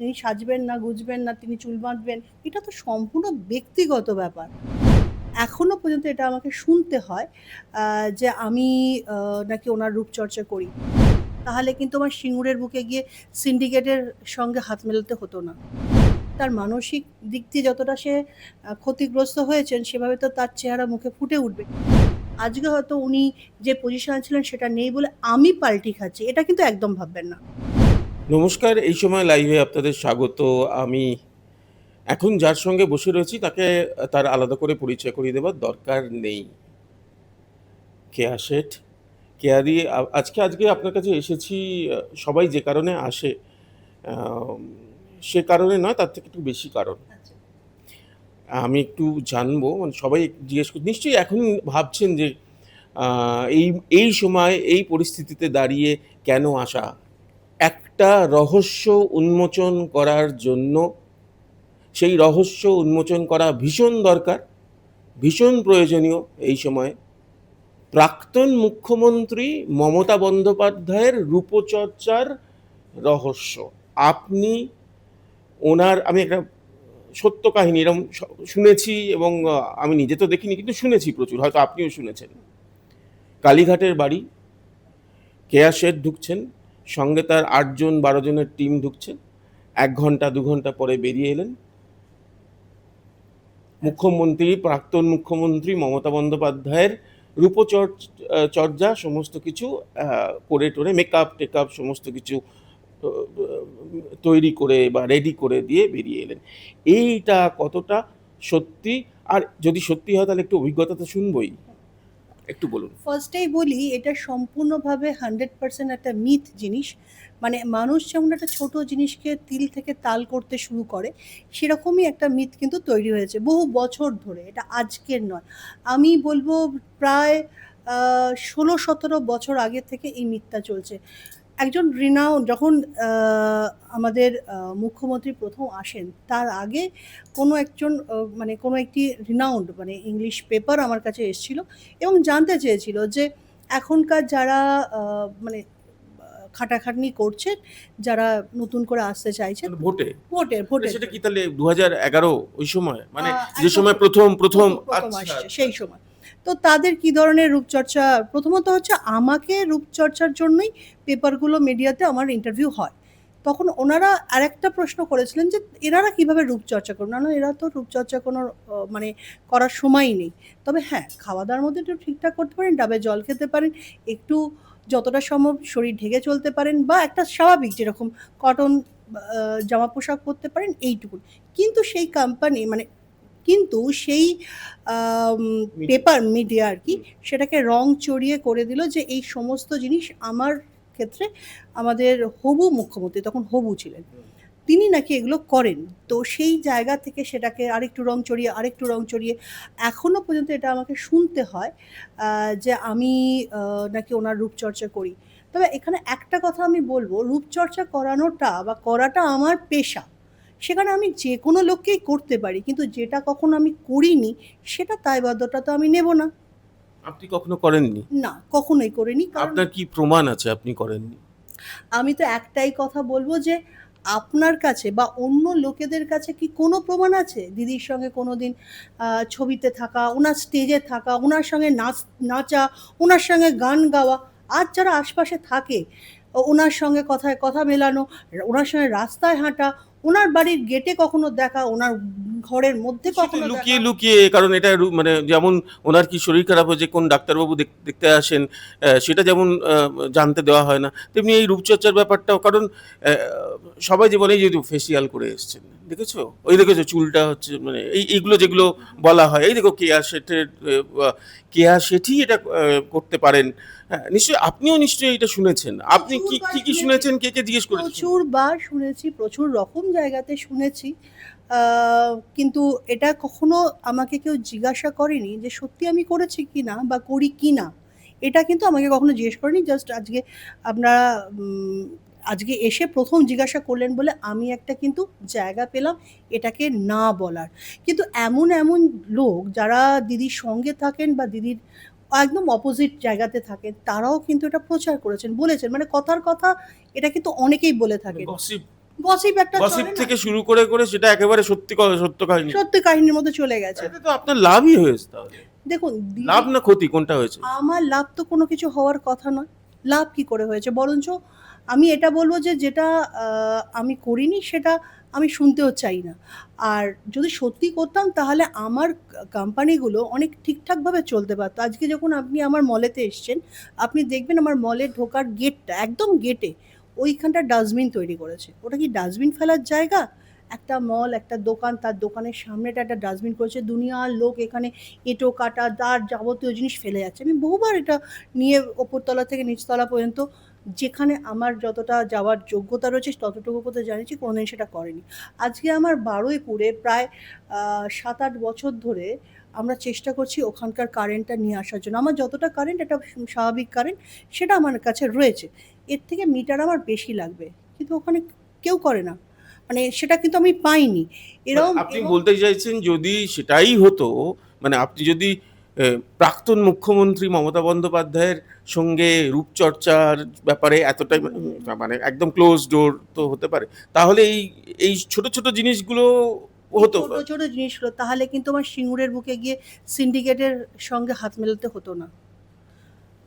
তিনি সাজবেন না, গুজবেন না, তিনি চুল বাঁধবেন, এটা তো সম্পূর্ণ ব্যক্তিগত ব্যাপার। এখনো পর্যন্ত এটা আমাকে শুনতে হয় যে আমি আ নাকি ওনার রূপচর্চা করি। তাহলে কিন্তু আমার সিঙ্গুরের বুকে গিয়ে সিন্ডিকেটের সঙ্গে হাত মেলাতে হতো না। তার মানসিক দিক দিয়ে যতটা সে ক্ষতিগ্রস্ত হয়েছেন, সেভাবে তো তার চেহারা মুখে ফুটে উঠবে। আজকে হয়তো উনি যে পজিশনে ছিলেন সেটা নেই বলে আমি পাল্টি খাচ্ছি। এটা কিন্তু একদম ভাববেন না। নমস্কার, এই সময় লাইভে আপনাদের স্বাগত। আমি এখন যার সঙ্গে বসে রয়েছি তাকে তার আলাদা করে পরিচয় করিয়ে দেবার দরকার নেই। কেয়া শেঠ। কেয়া দিয়ে আজকে আপনার কাছে এসেছি। সবাই যে কারণে আসে আম, সে কারণে নয়, তার থেকে একটু বেশি কারণ। আচ্ছা। আমি একটু জানবো, মানে সবাই জিজ্ঞেস করি নিশ্চয়ই এখন ভাবছেন যে এই এই সময় এই পরিস্থিতিতে দাঁড়িয়ে কেন আসা। একটা রহস্য উন্মোচন করার জন্য, সেই রহস্য উন্মোচন করা ভীষণ দরকার, ভীষণ প্রয়োজনীয় এই সময়ে। প্রাক্তন মুখ্যমন্ত্রী মমতা বন্দ্যোপাধ্যায়ের রূপচর্চার রহস্য। আপনি আমি একটা সত্য কাহিনী এরকম শুনেছি, এবং আমি নিজে তো দেখিনি, কিন্তু শুনেছি প্রচুর, হয়তো আপনিও শুনেছেন। কালীঘাটের বাড়ি, কেয়া শেঠ ঢুকছেন, সঙ্গে তার 8-12 জনের টিম ঢুকছেন। 1 ঘন্টা 2 ঘন্টা পরে বেরিয়ে এলেন প্রাক্তন মুখ্যমন্ত্রী মমতা বন্দ্যোপাধ্যায়ের রূপচর্চা সমস্ত কিছু করে টোরে, মেকআপ টেকআপ সমস্ত কিছু তৈরি করে বা রেডি করে দিয়ে বেরিয়ে এলেন। এইটা কতটা সত্যি, আর যদি সত্যি হয় তাহলে একটু অভিজ্ঞতা তো শুনবই, একটু বলুন। ফার্স্টেই বলি এটা সম্পূর্ণভাবে 100% একটা মিথ জিনিস। মানে মানুষ যেমন একটা ছোট জিনিসকে তিল থেকে তাল করতে শুরু করে, সেরকমই একটা মিথ কিন্তু তৈরি হয়েছে বহু বছর ধরে। এটা আজকের নয়। আমি বলব প্রায় ১৬-১৭ বছর আগে থেকে এই মিথটা চলছে। একজন যখন আ আমাদের মুখ্যমন্ত্রী ১ম আসেন, তার আগে কোনো একজন মানে কোনো একটি মানে ইংলিশ পেপার আমার কাছে এসছিল এবং জানতে চেয়েছিল যে এখনকার যারা আ মানে আ খাটাখাটনি করছেন, যারা নতুন করে আসতে চাইছেন মানে ভোটে, ভোটের সেটা কি জন্য। তাহলে 2011 ওই সময়, মানে যে একদম সময় প্রথম প্রথম? ১ম আচ্ছা আসছে আচ্ছা সেই সময়। তো তাদের কি ধরনের রূপচর্চা, প্রথমত হচ্ছে আমাকে রূপচর্চার জন্যই পেপারগুলো মিডিয়াতে আমার ইন্টারভিউ হয়। তখন ওনারা আরেকটা প্রশ্ন করেছিলেন যে এনারা কিভাবে রূপচর্চা করবেন? না, না, এরা তো রূপচর্চা কোনো মানে করার সময়ই নেই। তবে হ্যাঁ, খাওয়া-দাওয়ার মধ্যে একটু ঠিকঠাক করতে পারেন, ডাবে জল খেতে পারেন, একটু যতটা সম্ভব শরীর ঢেকে চলতে পারেন বা একটা স্বাভাবিক যেরকম কটন জামা পোশাক পরতে পারেন এইটুকুন। কিন্তু সেই কোম্পানি মানে কিন্তু সেই আম পেপার মিডিয়া আরকি সেটাকে রং চড়িয়ে করে দিল যে এই সমস্ত জিনিস আমার ক্ষেত্রে আমাদের হবু মুখ্যমন্ত্রী, তখন হবু ছিলেন, তিনি নাকি এগুলো করেন। তো সেই জায়গা থেকে সেটাকে আরেকটু রং চড়িয়ে, আরেকটু রং চড়িয়ে এখনো পর্যন্ত এটা আমাকে শুনতে হয় যে আমি নাকি ওনার রূপচর্চা করি। তবে এখানে একটা কথা আমি বলব, রূপচর্চা করানোটা বা করাটা আমার পেশা। সেখানে আমি যেকোনো লোককেই করতে পারি। কিন্তু যেটা কখনো আমি করিনি, সেটা দায়বদ্ধতা তো আমি নেব না। আপনি কখনো করেননি? না, কখনোই করিনি। কারণ আপনার কি প্রমাণ আছে আপনি করেননি? আমি তো একটাই কথা বলব যে, আপনার কাছে বা অন্য লোকেদের কাছে কি কোনো প্রমাণ আছে? দিদির সঙ্গে কোনোদিন ছবিতে থাকা, উনার স্টেজে থাকা, উনার সঙ্গে নাচা, উনার সঙ্গে গান গাওয়া। আর যারা আশপাশে থাকে, উনার সঙ্গে কথায় কথা মেলানো, উনার সঙ্গে রাস্তায় হাঁটা, উনার বাড়ির গেটে কখনো দেখা, উনার ঘরের মধ্যে সেটা কখনো দেখা। লুকিয়ে লুকিয়ে, কারণ এটা মানে যেমন ওনার কি শরীর খারাপ হয়েছে, কোন ডাক্তারবাবু দেখতে আসেন, সেটা যেমন জানতে দেওয়া হয় না, তেমনি এই রূপচর্চার ব্যাপারটাও। কারণ সবাই যে বলে এই যে ফেসিয়াল করে এসছেন, দেখেছো, ওই দেখেছো চুলটা হচ্ছে, মানে এইগুলো যেগুলো বলা হয়, এই দেখো কেয়া শেঠি এটা করতে পারেন। হ্যাঁ, নিশ্চয়ই আপনিও নিশ্চয়ই এটা শুনেছেন। আপনি কি প্রচুরবার কি কি শুনেছি। শুনেছেন, কে কে জিজ্ঞেস করেছেন? প্রচুরবার শুনেছি, প্রচুর রকম জায়গাতে শুনেছি। আ কিন্তু এটা কখনো আমাকে কেউ জিজ্ঞাসা করেনি যে সত্যি আমি করেছি কিনা বা করি কিনা। এটা কিন্তু আমাকে কখনো জিজ্ঞেস করেনি। জাস্ট আজকে আপনারা উম আজকে এসে ১ম জিজ্ঞাসা করলেন বলে আমি একটা কিন্তু জায়গা পেলাম এটাকে না বলার। কিন্তু এমন লোক যারা দিদির সঙ্গে থাকেন বা দিদির একদম অপোজিট জায়গাতে থাকেন, তারাও কিন্তু এটা প্রচার করেছেন, বলেছেন। মানে কথার কথা এটা কিন্তু অনেকেই বলে মানে থাকেন। গসিপ গসিপ একটা গসিপ চলে না, থেকে শুরু করে করে সেটা একেবারে সত্য কাহিনী। সত্যি কাহিনীর মধ্যে চলে গেছে। এটা তো আপনার লাভই হয়েছে তাহলে। দেখুন লাভ দিদি, না ক্ষতি কোনটা হয়েছে? আমার লাভ তো কোনো কিছু হওয়ার কথা নয়। লাভ কি করে হয়েছে? বরঞ্চ আমি এটা বলব যে যেটা আমি করিনি সেটা আমি শুনতেও চাই না। আর যদি সত্যি করতাম তাহলে আমার কোম্পানিগুলো অনেক ঠিকঠাকভাবে চলতে পারত। আজকে যখন আপনি আমার মলেতে এসছেন, আপনি দেখবেন আমার মলে ঢোকার গেটটা, একদম গেটে ওইখানটা ডাস্টবিন তৈরি করেছে। ওটা কি ডাস্টবিন ফেলার জায়গা? একটা মল, একটা দোকান, তার দোকানের সামনেটা একটা ডাস্টবিন করেছে। দুনিয়ার লোক এখানে এঁটো কাটা তার যাবতীয় জিনিস ফেলে যাচ্ছে। আমি বহুবার এটা নিয়ে ওপরতলা থেকে নিচতলা পর্যন্ত যেখানে আমার যতটা যাওয়ার যোগ্যতা রয়েছে ততটুকু পর্যন্ত জানিয়েছি, কোনোদিন সেটা করেনি। আজকে আমার বারুইপুরে প্রায় ৭-৮ বছর ধরে আমরা চেষ্টা করছি ওখানকার কারেন্টটা নিয়ে আসার জন্য। আমার যতটা কারেন্ট, একটা স্বাভাবিক কারেন্ট, সেটা আমার কাছে রয়েছে। এর থেকে মিটার আমার বেশি লাগবে, কিন্তু ওখানে কেউ করে না। মানে সেটা কিন্তু আমি পাইনি এরকম। আপনি বলতে চাইছেন যদি সেটাই হতো, মানে আপনি যদি প্রাক্তন মুখ্যমন্ত্রী মমতা বন্দ্যোপাধ্যায়ের সঙ্গে রূপচর্চার ব্যাপারে এতটাই মানে একদম ক্লোজ ডোর তো হতে পারে, তাহলে এই এই ছোট ছোট জিনিসগুলো হতো। ছোট ছোট জিনিসগুলো তাহলে কিন্তু আমার সিঙ্গুরের বুকে গিয়ে সিন্ডিকেটের সঙ্গে হাত মেলাতে হতো না।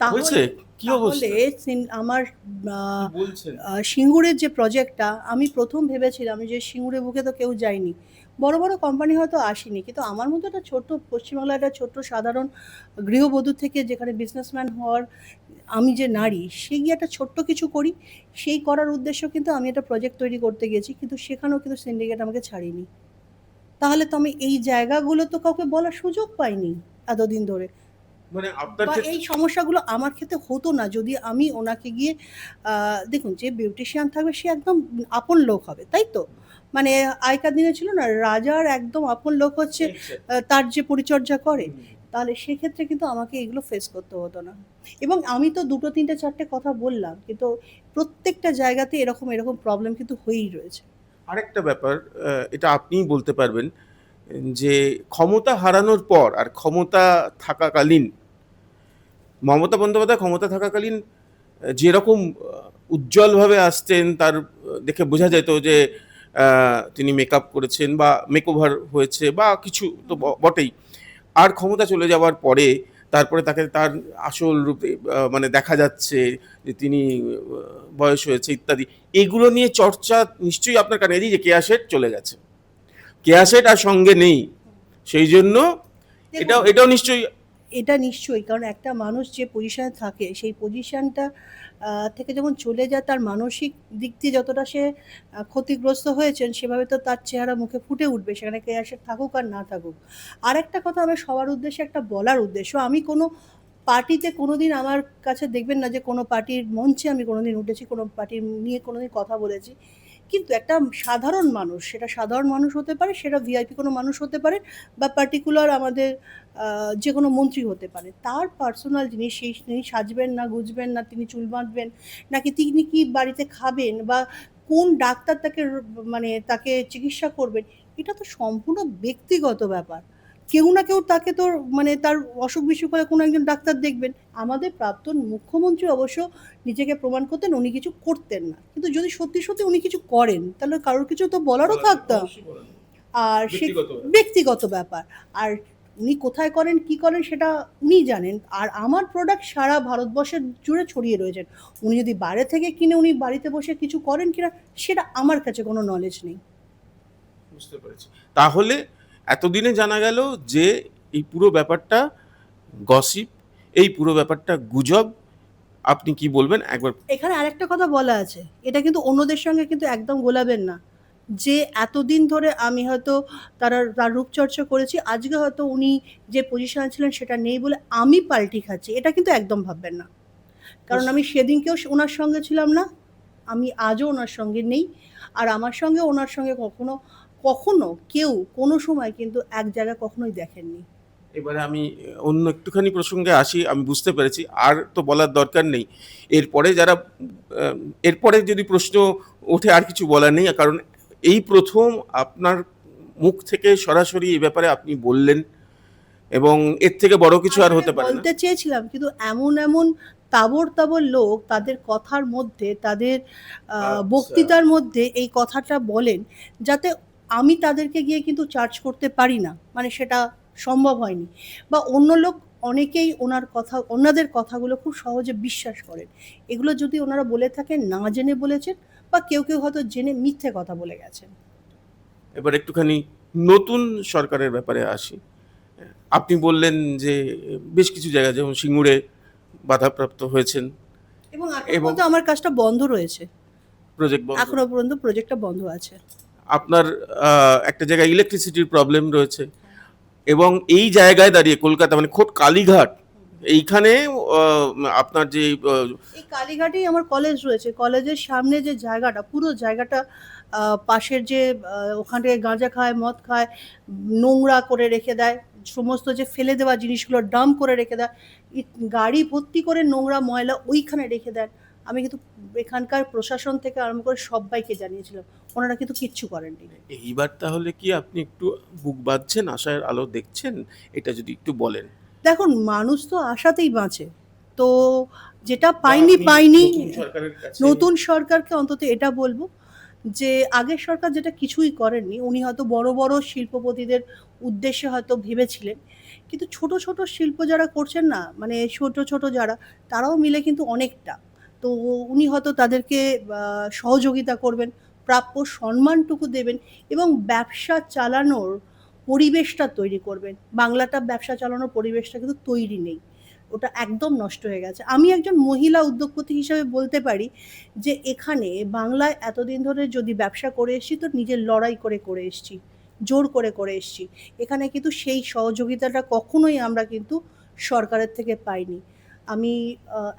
হয়েছে? তাহলে কি অবস্থা? তাহলে আমার কি বলছেন? সিঙ্গুরের যে প্রজেক্টটা, আমি প্রথম ভেবেছিলাম যে সিঙ্গুরের বুকে তো কেউ যায়নি, বড় বড় কোম্পানি হয়তো আসেনি, কিন্তু আমার মতো একটা ছোট্ট পশ্চিমবাংলার একটা ছোট্ট সাধারণ গৃহবধূ থেকে যেখানে বিজনেসম্যান হওয়ার আমি যে নারী, সে গিয়ে একটা ছোট্ট কিছু করি, সেই করার উদ্দেশ্য কিন্তু আমি একটা প্রজেক্ট তৈরি করতে গেছি, কিন্তু সেখানেও কিন্তু সিন্ডিকেট আমাকে ছাড়েনি। তাহলে তো আমি এই জায়গাগুলো তো কাউকে বলার সুযোগ পাইনি এতদিন ধরে। মানে আপনার বা ক্ষেত্রে এই সমস্যাগুলো আমার ক্ষেত্রে হতো না যদি আমি ওনাকে গিয়ে দেখুন, যে বিউটিশিয়ান থাকবে সে একদম আপন লোক হবে, তাই তো? মানে আগেকার দিনে ছিল না, রাজার একদম আপন লোক হচ্ছে তার যে পরিচর্যা করে। তাহলে সেক্ষেত্রে কিন্তু আমাকে এগুলো ফেস করতে হতো না। এবং আমি তো ২টো ৩টে ৪টে কথা বললাম, কিন্তু প্রত্যেকটা জায়গাতে এরকম এরকম প্রবলেম কিন্তু হয়েই রয়েছে। আরেকটা ব্যাপার, এটা আপনিই বলতে পারবেন, যে ক্ষমতা হারানোর পর আর ক্ষমতা থাকাকালীন, মমতা বন্দ্যোপাধ্যায় ক্ষমতা থাকাকালীন যেরকম উজ্জ্বলভাবে আসতেন, তার দেখে বোঝা যেত যে তিনি মেকআপ করেছেন বা মেকওভার হয়েছে বা কিছু তো বটেই। আর ক্ষমতা চলে যাওয়ার পরে তারপরে তাকে তার আসল রূপে মানে দেখা যাচ্ছে যে তিনি বয়স হয়েছে ইত্যাদি, এগুলো নিয়ে চর্চা নিশ্চয়ই আপনার কানে, এই যে কেয়া শেঠ চলে গেছে, কেয়া শেঠ আর সঙ্গে নেই, সেই জন্য এটাও দেখুন, এটাও নিশ্চয়ই। এটা নিশ্চয়ই, কারণ একটা মানুষ যে পজিশনে থাকে সেই পজিশনটা থেকে যখন চলে যায়, তার মানসিক দিক দিয়ে যতটা সে ক্ষতিগ্রস্ত হয়েছেন, সেভাবে তো তার চেহারা মুখে ফুটে উঠবে, সেখানে কে আসে থাকুক আর না থাকুক। আর একটা কথা আমার সবার উদ্দেশ্যে একটা বলার উদ্দেশ্য, আমি কোনো পার্টিতে কোনোদিন আমার কাছে দেখবেন না যে কোনো পার্টির মঞ্চে আমি কোনোদিন উঠেছি, কোনো পার্টির নিয়ে কোনোদিন কথা বলেছি। কিন্তু একটা সাধারণ মানুষ, সেটা সাধারণ মানুষ হতে পারে, সেটা ভিআইপি কোনো মানুষ হতে পারে, বা পার্টিকুলার আমাদের যে কোনো মন্ত্রী হতে পারে, তার পার্সোনাল জিনিস, সেই তিনি সাজবেন না গুজবেন না, তিনি চুল বাঁধবেন নাকি তিনি কি বাড়িতে খাবেন, বা কোন ডাক্তার তাকে মানে তাকে চিকিৎসা করবেন, এটা তো সম্পূর্ণ ব্যক্তিগত ব্যাপার। কেউ না কেউ তাকে তো মানে তার অসুখ বিসুখ হলে কোনো একজন ডাক্তার দেখবেন। আমাদের প্রাক্তন মুখ্যমন্ত্রী অবশ্য নিজেকে প্রমাণ করতেন উনি কিছু করতেন না, কিন্তু যদি সত্যি সত্যি উনি কিছু করেন তাহলে কারোর কিছু তো বলারও থাকতো। আর সে ব্যক্তিগত ব্যাপার। আর উনি কোথায় করেন কি করেন সেটা উনি জানেন। আর আমার প্রোডাক্ট সারা ভারতবর্ষের জুড়ে ছড়িয়ে রয়েছেন। উনি যদি বাইরে থেকে কিনে উনি বাড়িতে বসে কিছু করেন কিনা সেটা আমার কাছে কোনো নলেজ নেই। বুঝতে পেরেছি। তাহলে এতদিনে জানা গেল যে এই পুরো ব্যাপারটা গসিপ, এই পুরো ব্যাপারটা গুজব। আপনি কি বলবেন একবার? এখানে আরেকটা কথা বলা আছে, এটা কিন্তু অন্যদের সঙ্গে কিন্তু একদম গোলাবেন না। যে এতদিন ধরে আমি হয়তো তার রূপচর্চা করেছি, আজকে হয়তো উনি যে পজিশনে ছিলেন সেটা নেই বলে আমি পাল্টি খাচ্ছি, এটা কিন্তু একদম ভাববেন না। কারণ আমি সেদিনকেও ওনার সঙ্গে ছিলাম না, আমি আজও ওনার সঙ্গে নেই। আর আমার সঙ্গে ওনার সঙ্গে কখনো কখনো কেউ কোনো সময় কিন্তু এক জায়গায় কখনোই দেখেননি। এবারে আমি অন্য একটুখানি প্রসঙ্গে আসি। আমি বুঝতে পেরেছি, আর তো বলার দরকার নেই। এরপরে যারা এরপরে যদি প্রশ্ন ওঠে আর কিছু বলার নেই, কারণ এই প্রথম আপনার মুখ থেকে সরাসরি এই ব্যাপারে আপনি বললেন, এবং এর থেকে বড় কিছু আর হতে পারে না। বলতে চেয়েছিলাম, কিন্তু এমন এমন তাবড় তাবড় লোক তাদের কথার মধ্যে, তাদের আচ্ছা। বক্তৃতার মধ্যে এই কথাটা বলেন, যাতে আমি তাদেরকে গিয়ে কিন্তু চার্জ করতে পারি না। মানে সেটা সম্ভব হয়নি। বা অন্য লোক অনেকেই ওনাদের কথাগুলো খুব সহজে বিশ্বাস করেন। এগুলো যদি ওনারা বলে থাকেন না জেনে বলেছেন, বা কেউ হয়তো জেনে মিথ্যে কথা বলে গেছেন। এবার একটুখানি নতুন সরকারের ব্যাপারে আসি। আপনি বললেন যে বেশ কিছু জায়গায় যেমন সিঙ্গুরে বাধাপ্রাপ্ত হয়েছেন এবং এখনো এবং পর্যন্ত আমার কাজটা বন্ধ রয়েছে। প্রজেক্ট বন্ধ। এখনো পর্যন্ত প্রজেক্টটা বন্ধ আছে। আপনার একটা জায়গায় ইলেকট্রিসিটির প্রবলেম রয়েছে এবং এই জায়গায় দাঁড়িয়ে কলকাতা মানে খোদ কালীঘাট এইখানে আপনার যে এই কালীঘাটেই আমার কলেজ রয়েছে। কলেজের সামনে যে জায়গাটা, পুরো জায়গাটা পাশের যে ওখানে গাঁজা খায়, মদ খায়, নোংরা করে রেখে দেয়। সমস্ত যে ফেলে দেওয়া জিনিসগুলো ডাম্প করে রেখে দেয়। গাড়ি ভর্তি করে নোংরা ময়লা ওইখানে রেখে দেন। আমি কিন্তু এখানকার প্রশাসন থেকে আরম্ভ করে সব্বাইকে জানিয়েছিলাম। ওনারা কিন্তু কিচ্ছু করেননি। এইবার তাহলে কি আপনি একটু বুক বাঁধছেন, আশার আলো দেখছেন? এটা যদি একটু বলেন। দেখুন, মানুষ তো আশাতেই বাঁচে। তো যেটা বা পাইনি, আপনি পাইনি। নতুন সরকারের কাছে নতুন সরকারকে অন্তত এটা বলব যে আগের সরকার যেটা কিছুই করেননি, উনি হয়তো বড় বড় শিল্পপতিদের উদ্দেশ্যে হয়তো ভেবেছিলেন, কিন্তু ছোট ছোট শিল্প যারা করছেন না, মানে ছোট ছোট যারা, তারাও মিলে কিন্তু অনেকটা। তো উনি হয়তো তাদেরকে সহযোগিতা করবেন, প্রাপ্য সম্মানটুকু দেবেন, এবং ব্যবসা চালানোর পরিবেশটা তৈরি করবেন। বাংলাটা ব্যবসা চালানোর পরিবেশটা কিন্তু তৈরি নেই, ওটা একদম নষ্ট হয়ে গেছে। আমি একজন মহিলা উদ্যোগপতি হিসেবে বলতে পারি যে এখানে বাংলায় এতদিন ধরে যদি ব্যবসা করে এসছি, তো নিজের লড়াই করে করে এসছি, জোর করে করে এসছি। এখানে কিন্তু সেই সহযোগিতাটা কখনোই আমরা কিন্তু সরকারের থেকে পাইনি। আমি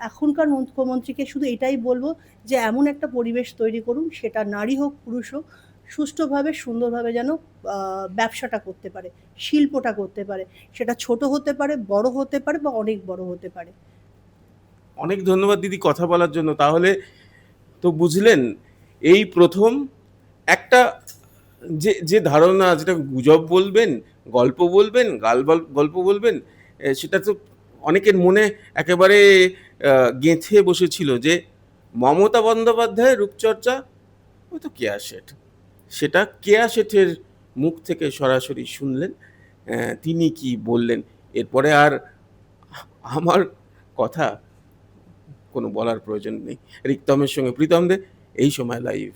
এখনকার মুখ্যমন্ত্রীকে শুধু এটাই বলবো যে এমন একটা পরিবেশ তৈরি করুন, সেটা নারী হোক পুরুষ হোক, সুষ্ঠুভাবে সুন্দরভাবে যেন ব্যবসাটা করতে পারে, শিল্পটা করতে পারে। সেটা ছোট হতে পারে, বড় হতে পারে, বা অনেক বড় হতে পারে। অনেক ধন্যবাদ দিদি কথা বলার জন্য। তাহলে তো বুঝলেন, এই প্রথম একটা যে যে ধারণা, যেটা গুজব বলবেন, গল্প বলবেন, গল্প বলবেন, সেটা তো অনেকের মনে একেবারে গেঁথে বসেছিল যে মমতা বন্দ্যোপাধ্যায়ের রূপচর্চা, ও তো কেয়া শেঠ। সেটা কেয়া শেঠের মুখ থেকে সরাসরি শুনলেন তিনি কি বললেন। এরপরে আর আমার কথা কোনো বলার প্রয়োজন নেই। রিক্তমের সঙ্গে প্রীতম দে, এই সময় লাইভ।